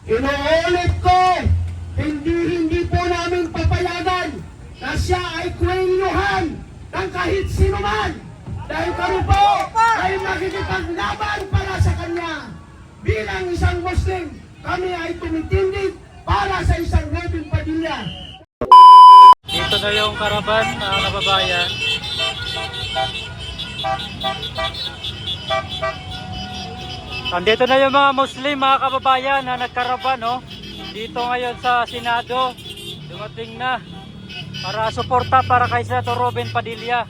Inuulit ko, hindi po namin papayagan na siya ay kwenyuhan ng kahit sino man. Dahil kami po ay makikipaglaban para sa kanya. Bilang isang Muslim, kami ay tumitindig para sa isang Robin Padilla. Dito na yung karaban, mga kababayan. Andito na yung mga Muslim, mga kababayan, na nagkaraban, no? Dito ngayon sa Senado. Dumating na para suporta para kay Senator Robin Padilla.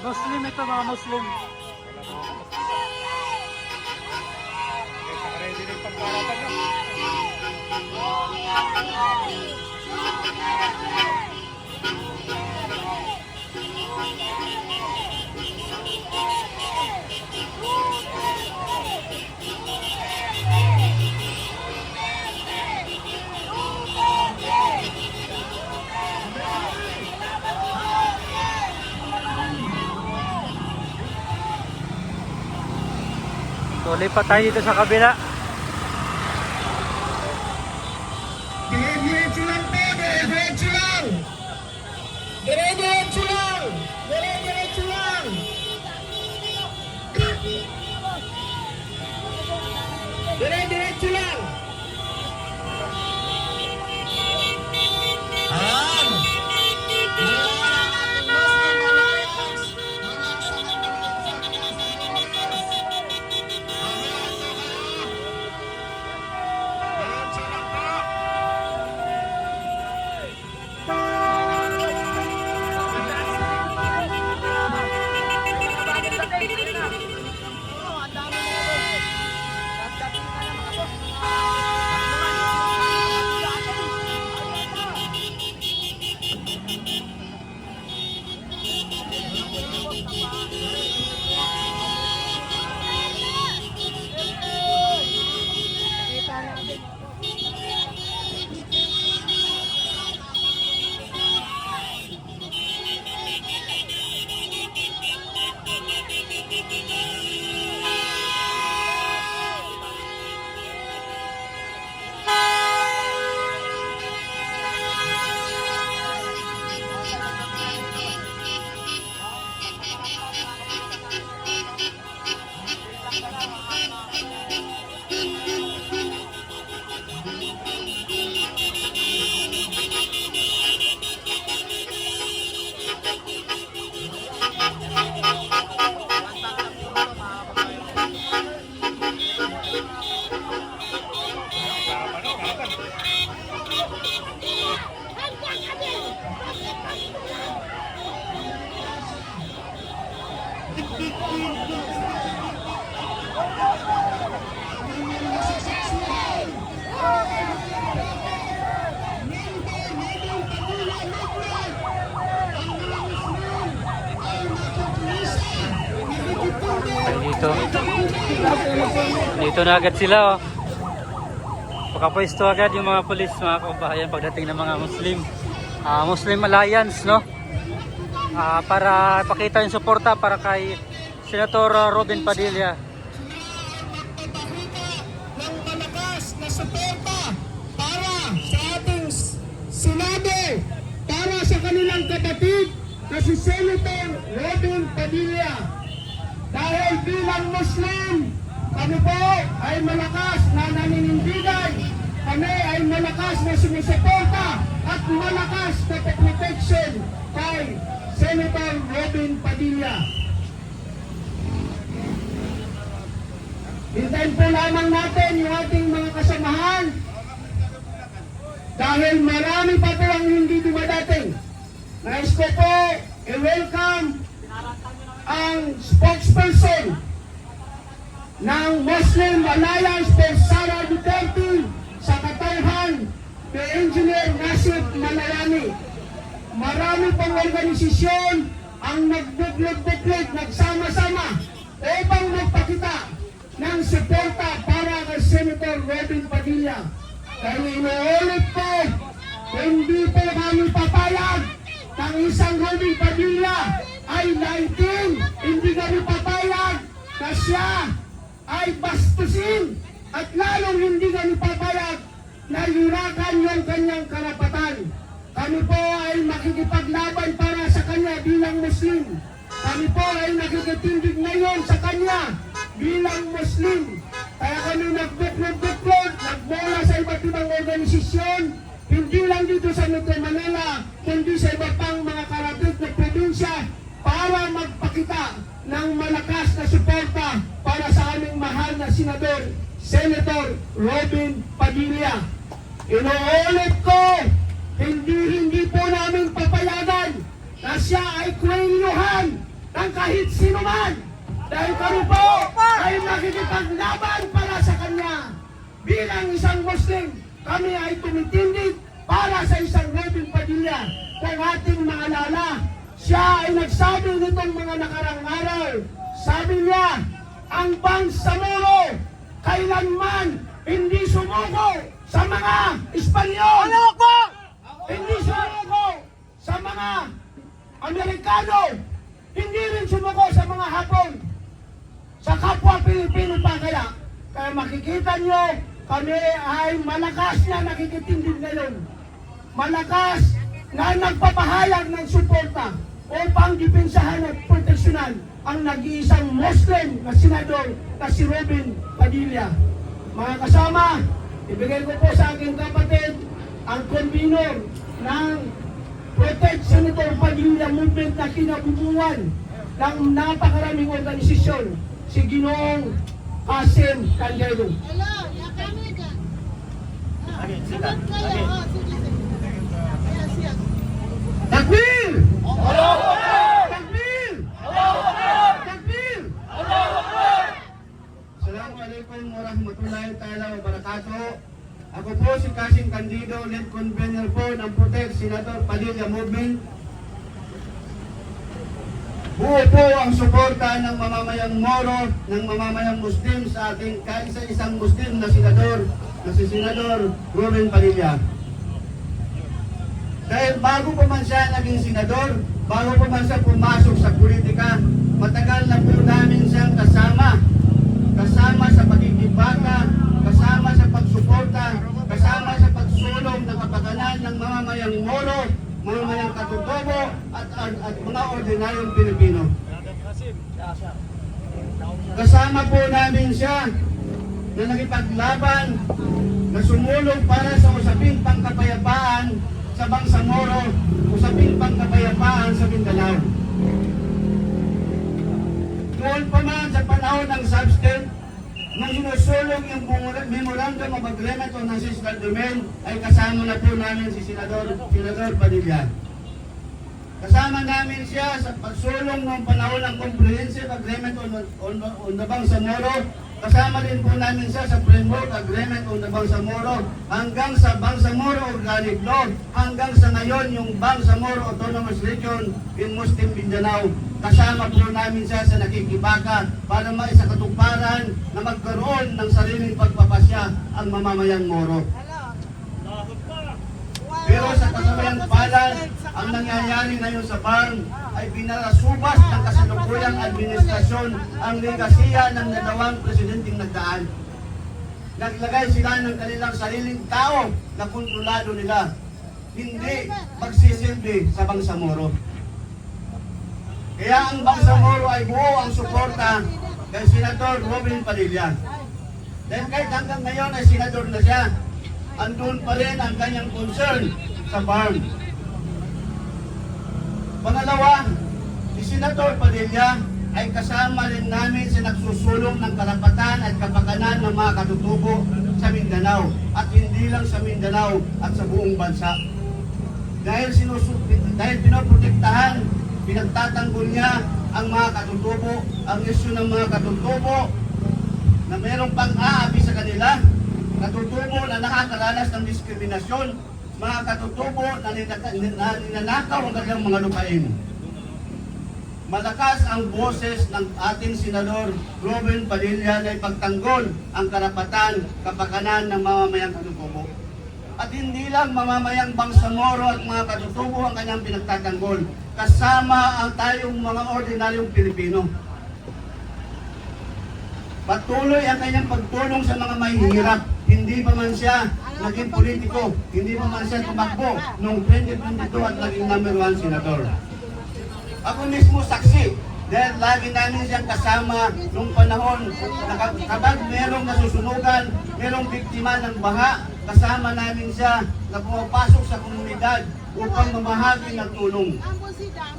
Muslim ito, mga Muslim. So, lipat tayo dito sa kabila. Dire-diretso lang po, dire-diretso lang! Dire-diretso lang! Dire-diretso lang! Dire-diretso lang! Ayan! Dito na agad sila, oh. Pakapwesto agad yung mga pulis, mga kababayan, pagdating ng mga Muslim. Muslim Alliance, no? Para pakita yung suporta para kay Senator Robin Padilla. Ng malakas na suporta para sa ating Senado, para sa kanilang kapatid na si Senator Robin Padilla. Dahil bilang Muslim, kami po ay malakas na naninindigan, kami ay malakas na sumusuporta at malakas na protection kay Senator Robin Padilla. Hintayin po lamang natin yung ating mga kasamahan dahil marami pa po ang hindi dumadating. Nais ko po i-welcome ang spokesperson ng Muslim Alliance for Sara Duterte sa katauhan ni Engineer Nasib Malayani. Marami pang organisasyon ang nagbuklod-buklod, nagsama-sama upang magpakita ng suporta para kay Senator Robin Padilla. Kaya inuulit ko, hindi po kami papayag ng isang Robin Padilla ay 19. Hindi kami papayag na siya ay bastusin at lalong hindi kami papayag na yurakan yung kanyang karapatan. Kami po ay makikipaglaban para sa kanya bilang Muslim. Kami po ay nakikitindig ngayon sa kanya bilang Muslim. Kaya kami nagbuklod-buklod, nagmula sa iba't ibang organisasyon, hindi lang dito sa Metro Manila, kundi sa iba pang mga karapit na probinsya para magpakita ng malakas na suporta para sa aming mahal na Senador, Senator Robin Padilla. Inuulit ko, hindi po namin papayagan na siya ay kwelyuhan ng kahit sino man. Dahil kami po ay makikipaglaban para sa kanya. Bilang isang Muslim, kami ay tumitindig para sa isang Robin Padilla. Kung ating maalala, siya ay nagsabi nitong mga nakarang araw. Sabi niya, ang Bangsamoro kailanman hindi sumuko sa mga Espanyol. Hindi sumuko sa mga Amerikano. Hindi rin sumuko sa mga Hapon. Sa kapwa Pilipino pa kaya. Kaya makikita nyo, kami ay malakas na nakikitindig ngayon. Malakas na nagpapahayag ng suporta upang dipinsahan at proteksyonan ang nag-iisang Muslim na senador na si Robin Padilla. Mga kasama, ibigay ko po sa aking kapatid ang convener ng Protect Senator Padilla Movement na kinabubuan ng napakaraming organisasyon, si Ginoong Qasim Candelo. Hello, ya kami dyan. Sunod kayo. Sige. Yes, yes. Takbir! Takbir! Takbir! Assalamualaikum warahmatullahi ta'ala wabarakatuh. Ako po si Qasim Candelo, lead convener po ng Protect Senator Padilla Movement. Buo po ang suporta ng mamamayang Moro, ng mamamayang Muslim sa ating kaisa-isang Muslim na senador, na si Senador Robin Padilla. Dahil bago pa man siya naging senador, bago pa man siya pumasok sa politika, matagal na po namin siyang kasama sa pagkikibaka, kasama sa pagsuporta, kasama sa pagsulong ng kapakanan ng mamamayang Moro, mamamayang Katutubo at mga ordinaryong Pilipino. Kasama po namin siya na nakipaglaban, na sumulong para sa usaping pangkapayapaan sa Bangsamoro, usaping pangkapayapaan sa Mindanao. Noon pa man sa panahon ng substate, nung sinusulong yung Memorandum of Agreement on Ancestral Domain, ay kasama na po namin si Senador Padilla. Kasama namin siya sa pagsulong ng panahon ng Comprehensive Agreement on the Bangsamoro. Kasama din po namin siya sa Framework Agreement on the Bangsamoro hanggang sa Bangsamoro Organic Law, hanggang sa ngayon yung Bangsamoro Autonomous Region in Muslim Mindanao. Kasama po namin siya sa nakikibaka para maisakatuparan na magkaroon ng sariling pagpapasya ang mamamayang Moro. Pero sa kasabayang palad, ang nangyayari ngayon sa BARM ay pinalasubas ng kasalukuyang administrasyon ang legasiya ng dalawang presidenteng nagdaan. Naglagay sila ng kanilang sariling tao na kontrolado nila, hindi magsisilbi sa Bangsamoro. Kaya ang Bangsamoro ay buo ang suporta kay Senator Robin Padilla. Dahil kahit hanggang ngayon ay senador na siya, andun pa rin ang kanyang concern sa BARM. Pangalawa, si Senator Padilla ay kasama rin namin sa nagsusulong ng karapatan at kapakanan ng mga katutubo sa Mindanao at hindi lang sa Mindanao at sa buong bansa. Dahil pinoprotektahan, pinagtatanggol niya ang mga katutubo, ang isyu ng mga katutubo na mayroong pang-aapi sa kanila, katutubo na nakakaranas ng diskriminasyon, mga katutubo na ninanakaw ang kanilang mga lupain. Malakas ang boses ng ating Senador Robin Padilla na ipagtanggol ang karapatan, kapakanan ng mamamayang katutubo. At hindi lang mamamayang Bangsamoro at mga katutubo ang kanyang pinagtatanggol, kasama ang tayong mga ordinaryong Pilipino. Patuloy ang kanyang pagtulong sa mga mahihirap. Hindi pa man siya naging politiko, hindi pa man siya tumakbo noong 2022 at naging number 1 senador. Ako mismo saksi, dahil lagi namin siyang kasama nung panahon na kapag merong nasusunugan, merong biktima ng baha, kasama namin siya na pumapasok sa komunidad upang mamahagi ng tulong.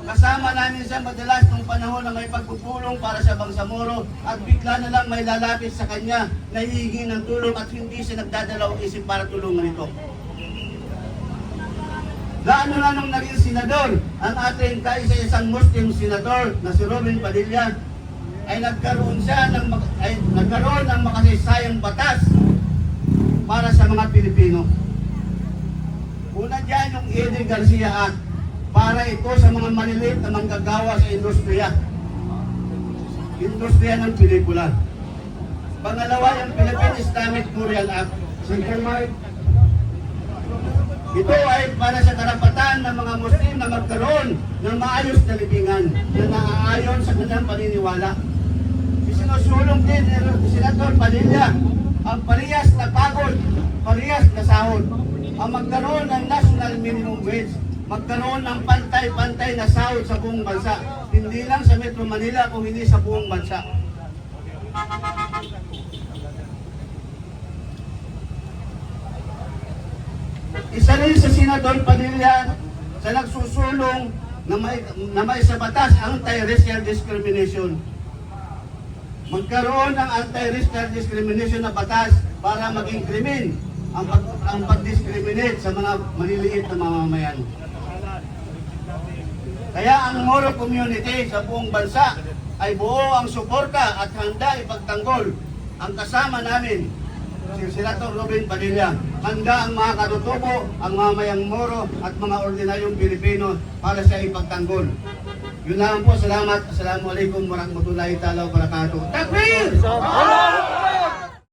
Kasama namin siya madalas nung panahon na may pagpupulong para sa Bangsamoro at bigla na lang may lalapit sa kanya na hihingi ng tulong at hindi siya nagdadalawang isip para tulungan ito. Lalo na nung naging senador, ang ating kaisa-isang Muslim senador na si Robin Padilla ay nagkaroon ng makasaysayang batas para sa mga Pilipino. Una dyan yung Eden Garcia Act para ito sa mga maliliit na manggagawa sa industriya ng pelikula. Pangalawa yung Philippine Islamic Burial Act. Ito ay para sa karapatan ng mga Muslim na magkaroon ng maayos na libingan na naaayon sa kanilang paniniwala. Isinusulong din ni Senator Padilla ang parehas na pagod, parehas na sahod, ang magkaroon ng national minimum wage, magkaroon ng pantay-pantay na sahod sa buong bansa, hindi lang sa Metro Manila kung hindi sa buong bansa. Isa rin sa Senador Padilla sa nagsusulong na may sa batas anti-racial discrimination. Magkaroon ng anti-racial discrimination na batas para maging krimen ang pag-discriminate sa mga maliliit na mamamayan. Kaya ang Moro community sa buong bansa ay buo ang suporta at handa ipagtanggol ang kasama namin, si Senator Robin Padilla. Handa ang mga katutubo, ang mamayang Moro at mga ordinaryong Pilipino para sa ipagtanggol. Yun lang po, salamat. Assalamualaikum warahmatullahi ta'ala wabarakatuh. Takbir!